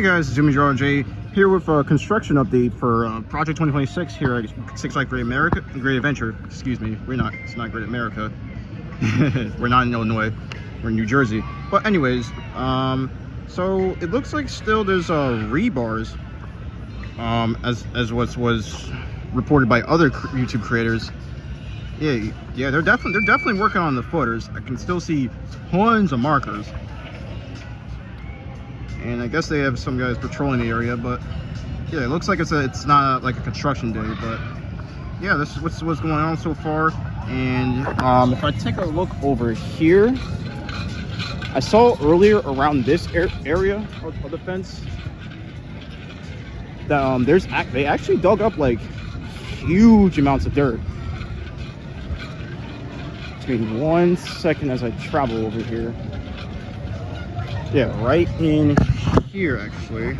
guys, Zoomy J here with a construction update for Project 2026 here at Six Flags Great Adventure. Excuse me, it's not Great America. We're not in Illinois, we're in New Jersey. But anyways, so it looks like still there's rebars, as what was reported by other YouTube creators. Yeah, they're definitely working on the footers. I can still see tons of markers. And I guess they have some guys patrolling the area, but yeah, it looks like it's not like a construction day, but yeah, this is what's going on so far. And if I take a look over here, I saw earlier around this area of the fence that they actually dug up like huge amounts of dirt. Just give me 1 second as I travel over here. Yeah, right in here actually.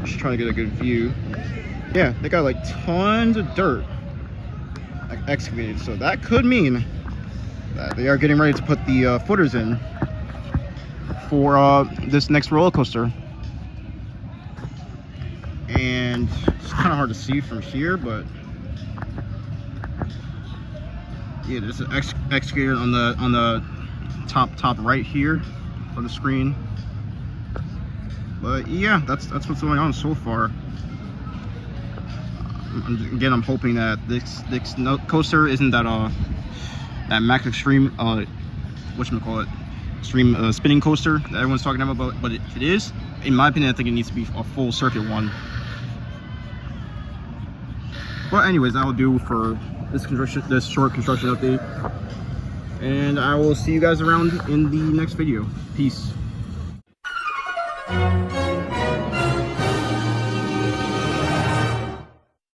Just trying to get a good view. Yeah, they got like tons of dirt excavated, so that could mean that they are getting ready to put the footers in for this next roller coaster. And it's kind of hard to see from here, but yeah, there's an excavator on the top right here of the screen. But yeah, that's what's going on so far. Again, I'm hoping that this coaster isn't that Max Extreme whatchamacallit, extreme spinning coaster that everyone's talking about. But if it is, in my opinion, I think it needs to be a full circuit one. But anyways, that'll do for this short construction update, and I will see you guys around in the next video. Peace.